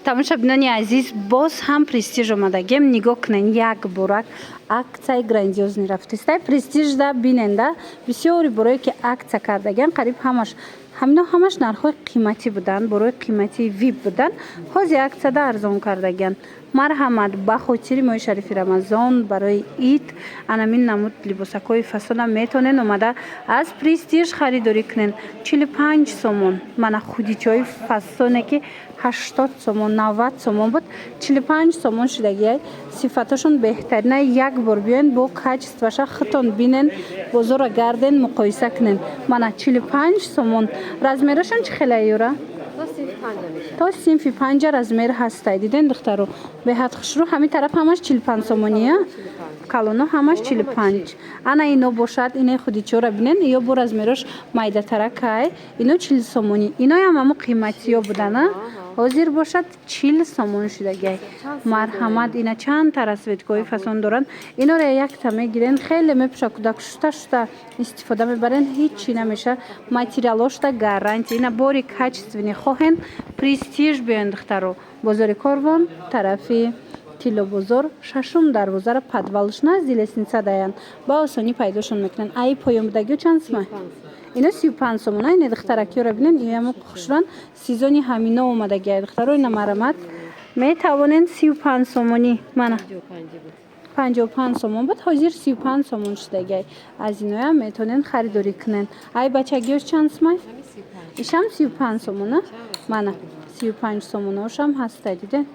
тамошобинони азиз, боз ҳам престиж омадагем. Нигоҳ кунен, як борак аксияи грандиозни рафтистай престиж да биненда бисёри борое ки аксия кардаген қариб ҳамаш нархҳои қиматӣ буданд, борои қимати вип буданд. ҳозир аксияда арзон кардаген. марҳамат, ба хотири моҳи шарифи рамазон барои ид анамин намуд либосакҳои фасона метонен омада аз престиж харидорӣ кунен. 45 сомон. Мана худичаҳои фасоне ки 80 сомон 90 сомон буд, 45 сомон шудагиай. сифаташон беҳтарина. як бор биёен бо качестваша хитон бинен, бозора гарден, муқоиса кунен. Мана 45 сомон. размерашон чӣ хеле юра? то синфи 5 размер ҳастай. Диден духтаро беҳад хушрӯ. ҳамин тараф ҳамаш 45 сомония. калоно ҳамаш 45. ана ино бошад, инаи худичора бинен, ё бо размераш майдатаракай, ино 40 сомони. иноям ҳамо қиматиё будана. ҳозир бошад 40 сомон шудагай. марҳамат, ина чанд та расветгоҳи фасон доранд. иноро якта мегирен, хеле мепӯша кӯдак шута истифода мебарен, ҳеҷ намеша. материалошта гарантия. ина бори качествени хоҳен престиж биёен духтаро. бозори Корвон, тарафи Тилобозор, шашум дарвозара подвалш назди лестница даян. ба осонӣ пайдошон мекунен. аи поёмбудагиё чанд сомон? ино 35 сомон. ина духтаракиёро бинен, инамо хушран сезони ҳамино омадагиай духтаро. ина марамат метавонен 35 сомони. мана 55 сомон буд, ҳозир 35 сомон шудагиай. аз иноям метавонен харидорӣ кунен. аи бачагиёш чанд сомон? ишам 35 сомона. мана 35 сомоношам ҳастай. диден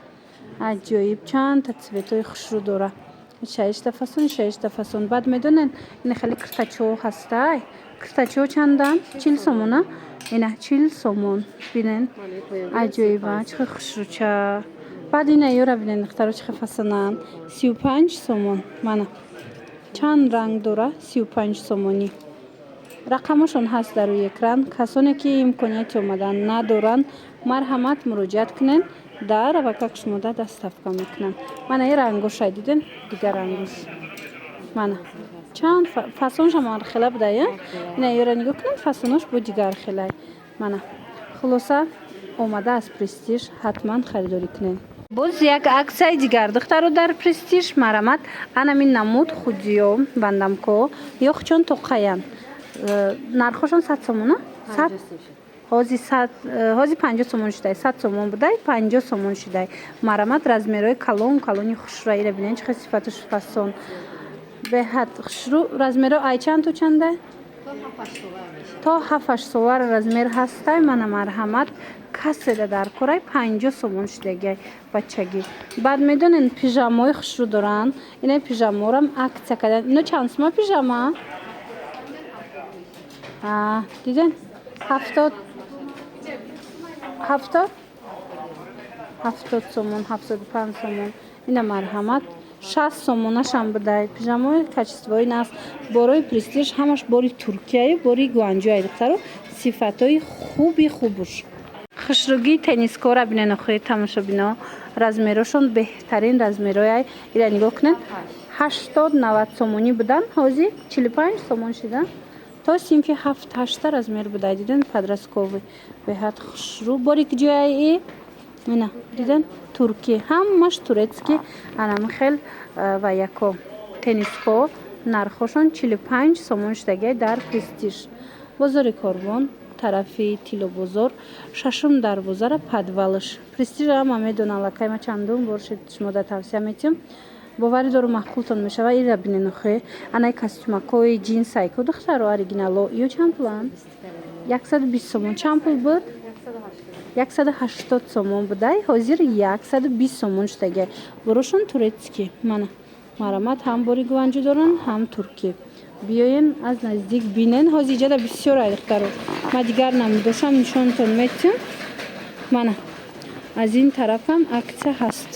аҷоиб, чанд та цветои хушрӯ дора. 6 фасон 6 фасон. баъд медонен ина хеле киртачо ҳастай. киртачо чандам? 40 сомона. ина 40 сомон. бинен аҷоиба, чихе хушрӯча. баъд ина ёра бинен духтаро чихе фасонан. 35 сомон. мана чанд ранг дора? 35 сомони. рақамошон ҳаст дар рӯи экран. касоне ки имконияти омадан надоранд, марҳамат муроҷиат кунен. дар авакак шумода доставка мекунанд. мана ин рангошай диден, дигар рангош. мана чанд фасоншам хела будая. ина ёра нигоҳ кунед, фасонош бо дигар хелай. мана хулоса омада аз престиж ҳатман харидорӣ кунен. боз як аксияи дигар духтаро дар престиж. марамат анамин намуд худиё бандамко ё хучон тоқаян. нархошон 100 сомона. ҳозир 50 сомон шудай. 100 сомон будай, 50 сомон шудай. марамат размерои калони хушрӯира бинен чихе сифаташ фасон. беҳад хушрӯ. размеро ай чанд то чандай? то 7-8 совар размер ҳастай. мана марҳамат каседа дар корай 50 сомон шудагай бачагӣ. баъд медонен пижамаҳои хушрӯ доранд. инаи пижамаҳорам аксия кардан. ино чанд сомон пижама? диден 70 сомон, 75 сомон. ина марҳамат 60 сомонашам будай. пижамаҳои качествои наст. борои престиж ҳамаш бори Туркияю бори Гуанҷӯай духтаро. сифатҳои хубуш. хушрӯгии теннискора бинен охои тамошобино. размерошон беҳтарин размерояй. ира нигоҳ кунен. 80-90 сомонӣ буданд, ҳозир 45 сомон шудан. то синфи 7-8 размер будай. диден подростковый беҳад хушрӯ. бори киҷояи ина диден турки ҳамаш турецки анамихел ва яко тенниско. нархошон 45 сомон шудагай дар престиж. бозори Корвон, тарафи Тилобозор, шашум дарвозара подвалш. престиж ама медонам лакайма чандум бошед шумода тавсия метиҳам. боварӣ дору махкултон мешава. ира бинен охе анаи костюмакои ҷинсайко духтаро оригинало ё чанд пулан? 120 сомон. чанд пул буд? 180 сомон будай, ҳозир 120 сомон шудагай. борошон турецки. мана марамат ҳам бори гуанҷӯ доранд, ҳам турки. биёен аз наздик бинен. ҳозир ҷада бисёр ай духтаро. ма дигар намедошам, нишонтон метиҳам. мана аз ин тарафам аксия ҳаст.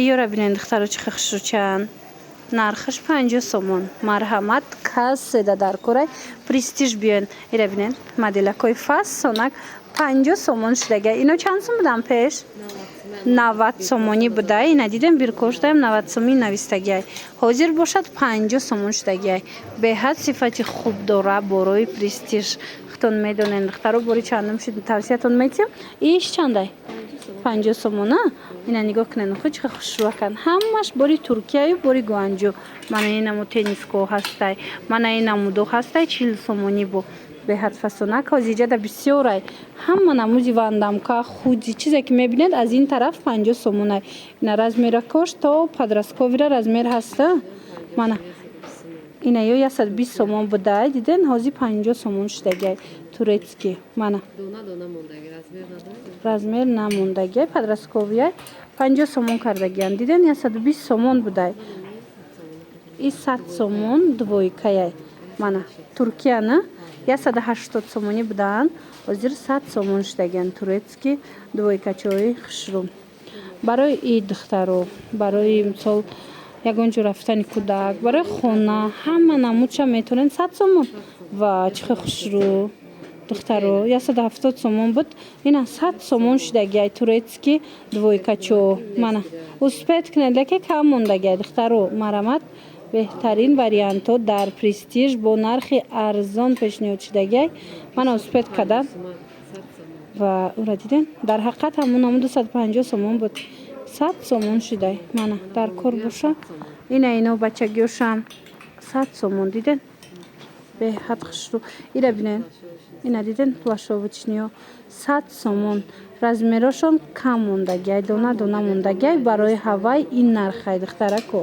иёра бинен духтаро чихе хушрӯчанд. нархаш 50 сомон. марҳамат каседа дар корай престиж биёен. ира бинен моделакои фасонак 50 сомон шудагай. ино чанд сом будан пеш? 90 сомонӣ будай. ина дидем биркоштаям 90 сомӣ навистагиай. ҳозир бошад 50 сомон шудагиай. беҳад сифати хуб дора борои престиж. хутон медонен духтаро бори чандум шуд тавсиятон метиҳам. иш чандай? 50 сомона. Ина нигоҳ кунед худ чӣ хушрӯкан. Ҳамаш бори Туркияю бори Гуанҷу. Мана инаму тенниско ҳастай. Мана инаму до ҳастай 40 сомонӣ бо. Беҳад фасонак ҳозиҷада бисёрай. Ҳама намузи вандамка худи чизе ки мебинед аз ин тараф 50 сомонай. Ина размера кош то подростковира размер ҳаста. Мана ина ё 120 сомон будай диден ҳозир 50 сомон шудагай турецки. Мана размер намондагай подростковияй 50 сомон кардагиян диден 120 сомон будай. И 100 сомон двойкаяй. Мана Туркияна 180 сомонӣ будаан ҳозир 100 сомон шудагиян турецки двойкачаҳои хушрӯ. Барои ид духтаро, барои мисол ягон ҷо рафтани кӯдак, барои хона ҳама намудша метавонен 100 сомон. Ва чӣ хушрӯ духтаро 170 сомон буд. Ина 100 сомон шудагияй турецки двойкачо. Мана успед кунед леки кам мондагияй духтаро. Марамат беҳтарин вариантҳо дар престиж бо нархи арзон пешниҳод шудагияй. Мана успед када ва ура диден дар ҳақиқат ҳамон ҳамун 250 сомон буд. 100 сомон шудай. Мана дар кор боша. Ина ино бачагиёшам 100 сомон диден. Беҳад хушрӯ. Ира бинен. Ина диден плашовочниҳо 100 сомон. Размерошон кам мондагияй, дона дона мондагияй барои ҳавай ин нархай духтарако.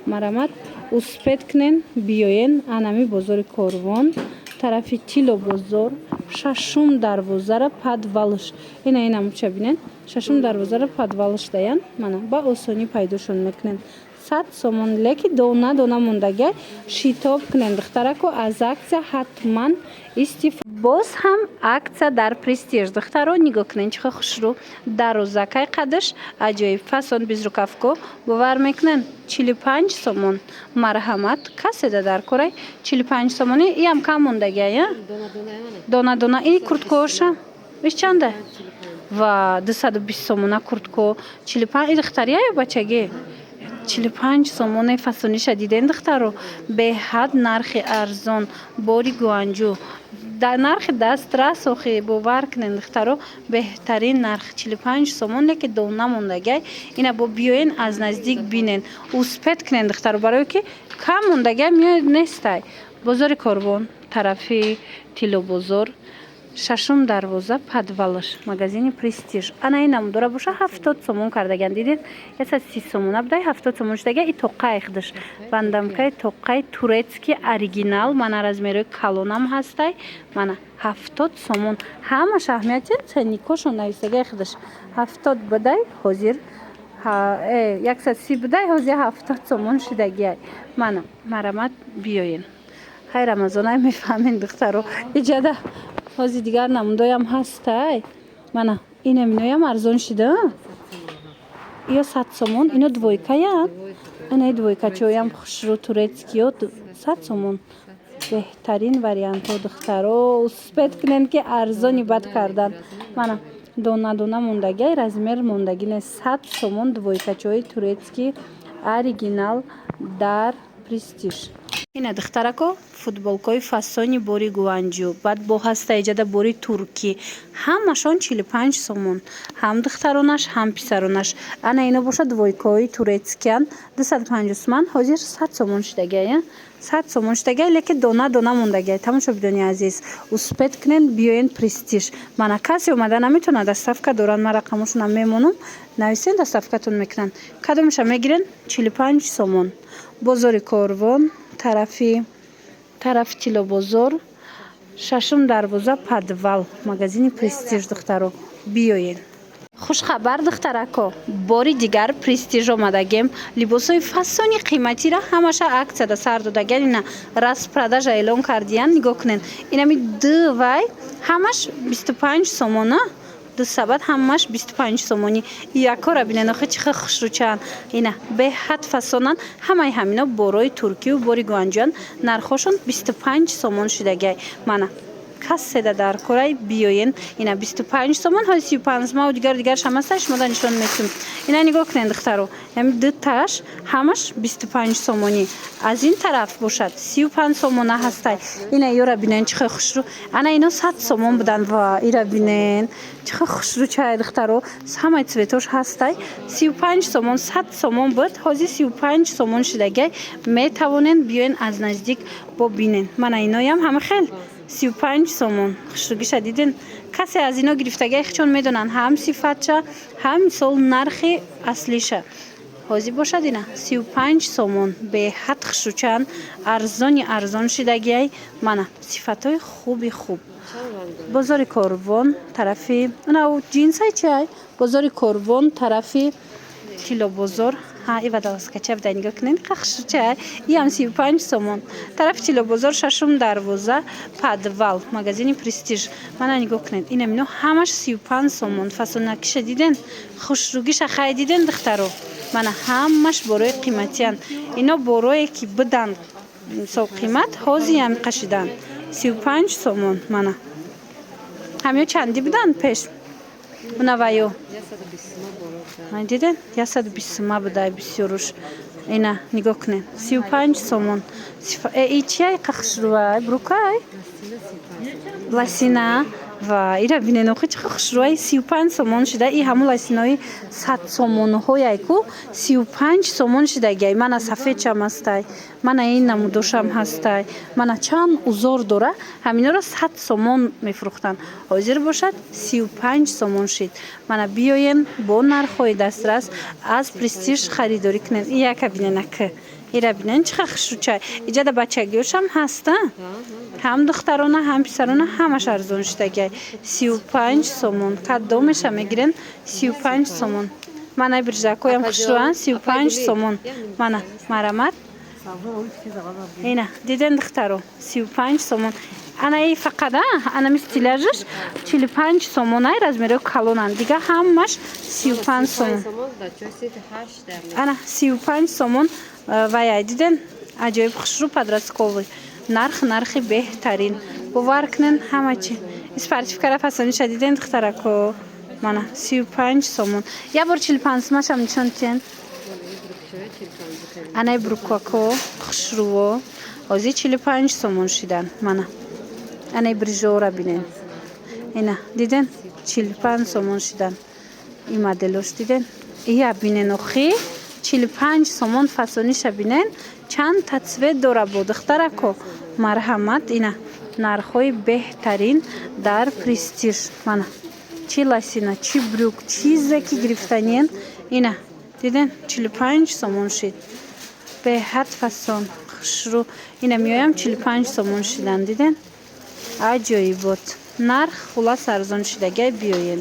Марамат успед кунен биёен анами бозори Корвон тарафи Тило бозор шашум дарвозара подвалш. Ина инамуча бинен шашум дарвозара подвалш даян. Мана ба осонӣ пайдошон мекунен. 100 сомон леки дона дона мондагияй шитоб кунен духтарако аз аксия ҳатман истифода. Боз ҳам аксия дар престиж духтаро нигоҳ кунен чихо хушрӯ дарозакай қадаш аҷоиб фасон безрукавко бовар мекунен 45 сомон. Марҳамат каседа дар корай 45 сомонӣ иам кам мондагияй дона дона и курткоша иш чанда ва 220 сомона куртко 45 и духтария ё бачаги 45 сомоне фасониша диден духтаро беҳад нархи арзон бори Гуанҷу дар нархи дастрас охи бовар кунен духтаро беҳтарин нарх 45 сомон леки дона мондагияй. Ина бо биёен аз наздик бинен успед кунен духтаро барое ки кам мондагияй меояд нестай. Бозори Корвон тарафи Тило бозор шашум дарвоза подвалш магазини престиж. Ана инам дора боша 70 сомон кардагиян дидед 130 сомон абдай 70 сомон шудагияй и тоқай хидаш бандамкай тоқай турецки оригинал. Мана размерои калонам ҳастай. Мана 70 сомон ҳамаш аҳамияти ценникошон нависагияй хидаш 70 будай ҳозир 130 будай ҳозир 70 сомон шудагияй. Мана марамат биёен хай рамазонай мефаҳмед духтаро иҷада ҳозир дигар намудоям ҳастай. Мана ина миноям арзон шуда ё 100 сомон ино двойкая. Ина двойкачоям хушрӯ турецкиё 100 сомон. Беҳтарин вариантҳо духтаро успед кунен ки арзони бад кардан. Мана дона дона мондагияй размер мондагӣ не 100 сомон двойкачои турецки оригинал дар престиж. Ина духтарако футболкои фасони бори Гуанҷу баъд бо ҳаста иҷада бори туркӣ ҳамашон 45 сомон ҳам духтаронаш ҳам писаронаш. Ана ино боша двойкаҳои турецкиян 250 сомон ҳозир 100 сомон шудагияй 100 сомон шудагияй леки дона дона мондагияй. Тамошо бидони азиз успед кунен биёен престиж. Мана касе омада наметавонад доставка доран ма рақамошонам мемонам нависен доставкатон мекунанд. Кадомаша мегирен 45 сомон. Бозори Корвон тарафи Тило бозор шашум дарвоза подвал магазини престиж духтаро биёен. Хушхабар духтарако бори дигар престиж омадагем либосои фасони қиматира ҳамаша аксияда сар додагиян. Ина распродажа эълон кардиян нигоҳ кунен инами дувай ҳамаш 25 сомона ду сабад ҳамаш 25 сомонӣ якора бинен охи чиха хушрӯчаан. Ина беҳад фасонан ҳамаи ҳамино борои туркию бори Гуанҷуан нархошон 25 сомон шудагияй. Мана касседа дар кораи биёен. Ина 25 сомон, ҳози 35 ма дигар шама ҳасташ, шумо дар нишон метун. Ина нигоҳ кунед духтаро. Ҳами дуташ ҳамаш 25 сомонӣ. Аз ин тараф бошад 35 сомона ҳастай. Ина ёра бинен чихо хушру. Ана ино 100 сомон будан ва ира бинен. Чихо хушру чай духтаро. Ҳамаи цветош ҳастай. 35 сомон, 100 сомон буд. ҳози 35 сомон шидагай метавонен биёен аз наздик бо бинен. Мана иноям ҳама хел 35 сомон. Хушругиша диден. Касе аз ино гирифтагай хичон медонан ҳам сифатша, ҳам мисол нархи аслиша. ҳози бошад ина 35 сомон беҳад хушручан арзон шидагай. Мана сифатҳои хуби хуб. бозори Корвон тарафи нав джинсай чай. бозори Корвон тарафи Тило бозор. ивадаласкача буда нигоҳ кунед хушручай. Иам 35 сомон. Тарафи Тило бозор шашум дарвоза подвал магазини Престиж. Мана нигоҳ кунед. Ина мино ҳамаш 35 сомон. фасонакиша диден? Хушругиша хай диден духтаро? Мана ҳамаш борои қиматиян. Ино борое ки будан мисол қимат ҳози ҳам қашидан 35 сомон. Мана ҳамё чанди будан пеш? Унаваё диден 120 сума будай бисёруш. Ина нигоҳ кунед 35 сомон. Ичай қахшруай брукай ласина ва ира бинен охи чихо хушруай 35 сомон шида. И ҳамун ласинои 100 сомонҳояй ку 35 сомон шидагай. Мана сафедшам ҳастай. Мана ин намудошам ҳастай. Мана чанд узор дора. Ҳаминро 100 сомон мефурӯхтанд. ҳозир бошад 35 сомон шид. Мана биёен бо нархҳои дастрас аз Престиж харидорӣ кунед. Яка биненака ира бинен чихо хушручай. иҷада бачагиёшам ҳаста. ҳам духтарона ҳам писарона ҳамаш арзон шидагай 35 сомон. кадомеша мегирен 35 сомон. Мана биржакоям хушруан 35 сомон. Мана марамат ина диден духтаро 35 сомон. Ана и фақат ана мистиляжиш 45 сомон. Ай размери калонан дига ҳамаш 35 сомон. Ана 35 сомон. ваяй диден аҷоиб хушру подростковый. нархи беҳтарин. бовар кунен ҳама чи. спартификара фасониша диден духтарако? Мана 35 сомон. я бор 45 машам нишон тен. анай брукако хушруво ҳози 45 сомон шидан. Мана анай брижора бинен. ина диден 45 сомон шидан. и моделош диден. ия бинен охи 45 сомон фасониша бинен. чанд та цвет дора бо духтарако? марҳамат. ина нархҳои беҳтарин дар Престиж. Мана чи ласина чи брюк чизе ки гирифтаниен. ина диден 45 сомон шид. беҳад фасон хушру. ина меоям 45 сомон шидан диден. аҷоибот. нарх хулас арзон шидагай биёен.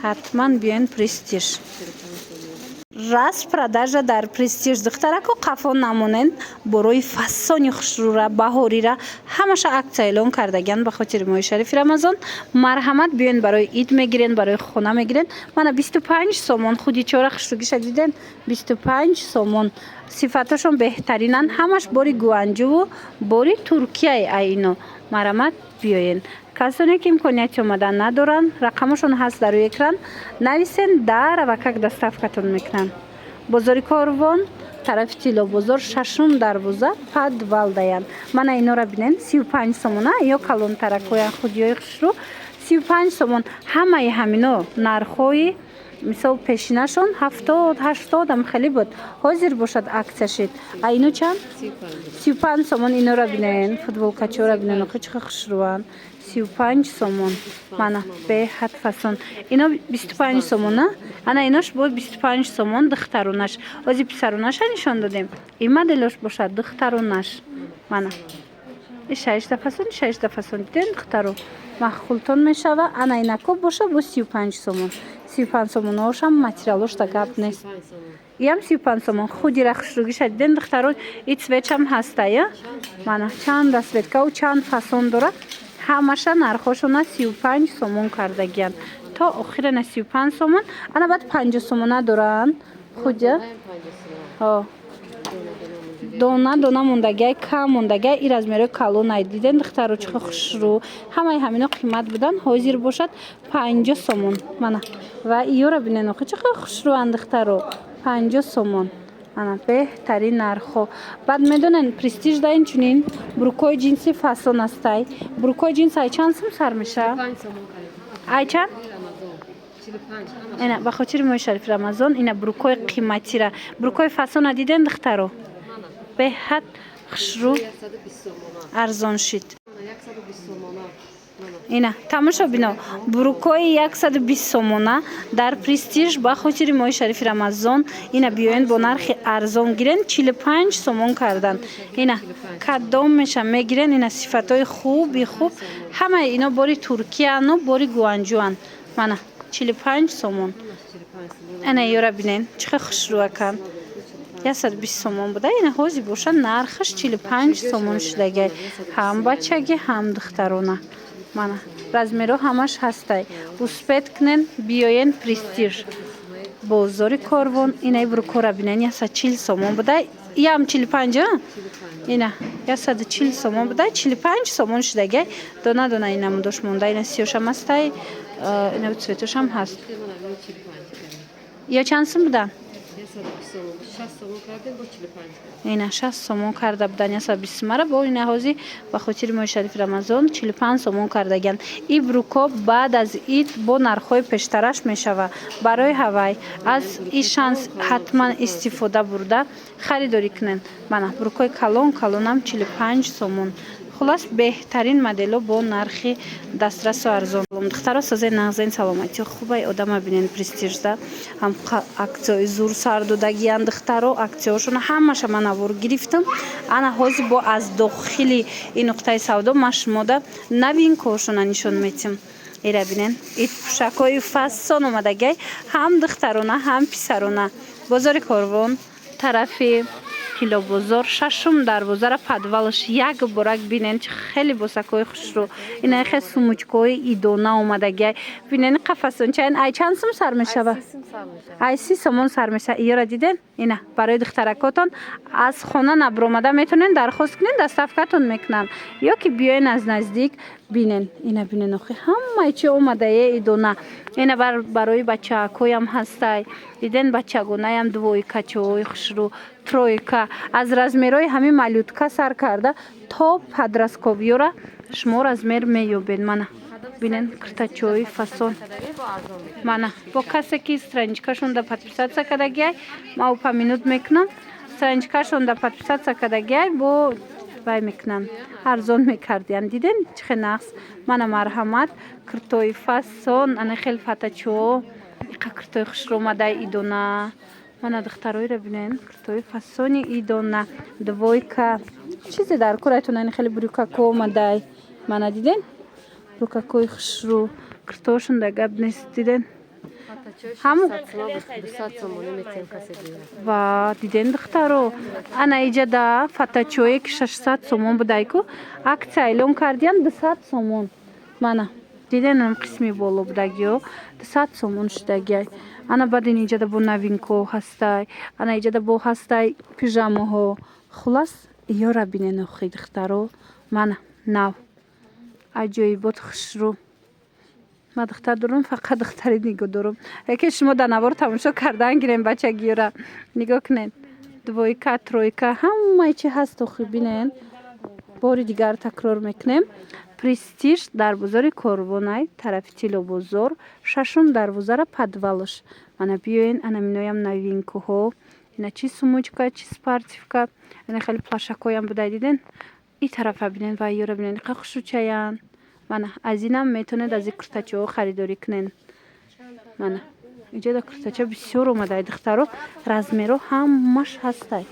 ҳатман биёен Престиж. распродажа дар Престиж. духтарако қафо намонен борои фасони хушрура баҳорира ҳамаша аксия эълон кардаган ба хотири моҳи шарифи рамазон. марҳамат биёен барои ид мегирен барои хона мегирен. мана 25 сомон. худи чора хушругиша диден 25 сомон. сифаташон беҳтаринан. ҳамаш бори гуанҷуву бори Туркияи айно. марҳамат биёен. касоне ки имконияти омадан надоранд рақамашон ҳаст дар рӯи экран нависен дара ва как доставкатон мекунанд. бозори Корвон тарафи Тило бозор шашум дарвоза подвал даян. мана инора бинен 35 сомона. ё калонтаракоян худиёи хушру 35 сомон. ҳамаи ҳамино нархҳои мисол пешинашон 70-80 ам хеле буд. ҳозир бошад аксия шид. айну чанд 35 сомон. инора бинен футболкачора бинен охи чихо хушруан 35 сомон. мана беҳад фасон. ино 25 сомон. ана инош бо 25 сомон духтаронаш. ҳози писаронаша нишон додем. и моделош бошад духтаронаш. мана и 6 фасон 6 фасон диден духтаро маххултон мешава. ана инако боша бо 35 сомон. 35 сомоношам материалош да гап нест. иам 35 сомон. худира хушругиша диден духтаро. и цветшам ҳастая. мана чанд цветкау чанд фасон дора. ҳамаша нархошона 35 сомон кардагиян. то охира на 35 сомон. ана баъд 50 сомона доранд. худя дона дона мондагиай кам мондагиай ин размерои калонай диден духтаро чӣ хушрӯ ҳамаи ҳамино қимат будан ҳозир бошад 50 сомон мана ва иёра бинен охи чӣ хушрӯанд духтаро 50 сомон ана беҳтарин нархҳо баъд медонен престиж да инчунин бурукҳои ҷинси фасон астай бурукҳои ҷинс ай чанд сум сар меша ай чанд ина ба хотири моҳи шарифи рамазон ина бурукҳои қиматира бурукҳои фасона диден духтаро беҳад хушрӯ арзон шид ина тамошо бино бурукҳои 120 сомона дар престиж ба хотири моҳи шарифи рамазон ина биёен бо нархи арзон гирен 45 сомон кардан ина кадом меша мегирен ина сифатҳои хуби хуб ҳамаи ино бори туркияну бори гуанҷуан мана 45 сомон ана ёра бинен чӣ хел хушрӯакан 120 сомон буда ина ҳозир боша нархаш 45 сомон шудагай ҳам бачагӣ ҳам духтарона мана размеро ҳамаш ҳастай успед кунен биёен престиж бозори корвон инаи бурукҳора бинен 140 сомон буда ям 45 ина 140 сомон буда 45 сомон шудагай дона дона ина мудош монда ина сиёшам ҳастай ина цветошам ҳаст ё чанд сум будан ина 60 сомон карда будан 120 сомара бо ина ҳозир ба хотири моҳи шарифи рамазон 45 сомон кардаган ин бурукҳо баъд аз ид бо нархҳои пештараш мешава барои ҳавай аз ин шанс ҳатман истифода бурда харидорӣ кунен мана бурукҳои калон калонам 45 сомон хулас беҳтарин модело бо нархи дастрасу арзон духтаро созаи нағзаин саломатиё хубай одама бинен престижда ҳам аксияи зур сар додагиян духтаро аксияошон ҳамаша ман авор гирифтам ана ҳозир бо аз дохили ин нуқтаи савдо ма шумода новинкаошона нишон метим ира бинен ит пӯшакҳои фасон омадагай ҳам духтарона ҳам писарона бозори корвон тарафи қилобозор шашум дарвозара подвалаш як борак бинен чӣ хеле босакҳои хушрӯ ина хел сумучкаҳои идона омадагай бинен қафасончаин ай чанд сум сар мешава ай 30 сомон сар меша иёра диден ина барои духтаракотон аз хона набромада метонен дархост кунен доставкатон мекунан ё ки биёен аз наздик бинен ина бинен охи ҳамаи чи омадае идона ина барои бачаакҳоям ҳастай диден бачагонаям двойкачаҳои хушрӯ тройка аз размерои ҳамин малютка сар карда то подростковиёра шумо размер меёбед мана бинен киртачаҳои фасон мана бо касе ки страничкашон да подписаться кардагиай ма упомянут мекунам страничкашон да подписаться кардагиай бо вай мекунам арзон мекардиан диден чӣ хел нақс мана марҳамат киртои фасон ана хел фатачаҳо иқа киртои хушрӯ омадаи идона мана духтароиро бинен киртои фасони идона двойка чизе дар корайтон ани хеле бурюкако омадай мана диден бурюкакои хушрӯ киртоошон да гап нест диден ҳаму ва диден духтаро ана иҷада фатачое ки 600 сомон будайку аксия эълон кардиян 200 сомон мана диден қисми боло будагиё 200 сомон шудагиай ана баъд ин иҷада бо новинкаҳо ҳастай ана иҷада бо ҳастай пижамаҳо хулас иёра бинен охи духтаро мана нав аҷоибот хушрӯ ма духтар дорам фақат духтари нигоҳ дорам яке шумо дар навор тамошо кардан гирем бачагиёра нигоҳ кунед двойка тройка ҳамаи чи ҳаст охи бинен бори дигар такрор мекунем престиж дар бозори корвонай тарафи тилобозор шашум дарвозара подвалаш мана биёен ана миноям новинкаҳо ина чи сумочка чи спортивка ана хеле плашакҳоям будай диден ин тарафа бинен ва иёра бинен иқа хушрӯчаян мана аз инам метавонед аз ин куртачаҳо харидорӣ кунен мана иҷода куртача бисёр омадай духтаро размеро ҳамаш ҳастай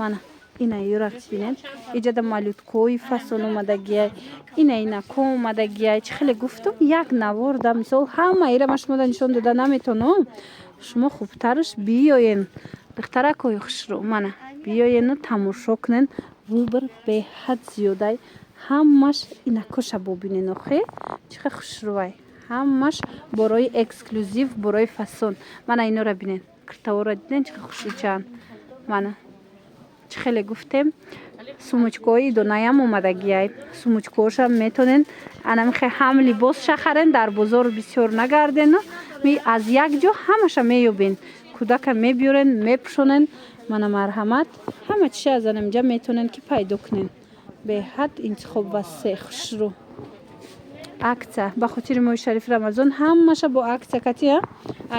мана ина иёра бинен иҷода малюткаҳои фасон омадагиай ина инако омадагиай чӣ хеле гуфтам як навор да мисол ҳама ира ма шумода нишон дода наметавонам шумо хубтараш биёен духтаракҳои хушрӯ мана биёену тамошо кунен выбор беҳад зиёдай ҳамаш инакоша бобинен охе чӣ хел хушрӯай ҳамаш борои эксклюзив борои фасон мана инора бинен киртаҳоро диден чӣ хел хушрӯчаанд мана чӣ хеле гуфтем сумочкаҳои донаям омадагиай сумочкаҳошам метонен анамихе ҳам либосша харен дар бозор бисёр нагарден аз як ҷо ҳамаша меёбен кӯдака мебиёрен мепӯшонен мана марҳамат ҳама чиша аз анамҷа метонен ки пайдо кунен беҳад интихоб васеъ хушрӯ акция ба хотири моҳи шарифи рамазон ҳамаша бо акция катия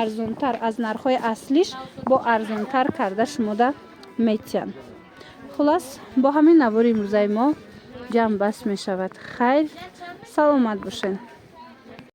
арзонтар аз нархҳои аслиш бо арзонтар карда шумода метиҳанд. хулас бо ҳамин навори имрӯзаи мо ҷамъ бас мешавад. хайр саломат бошед.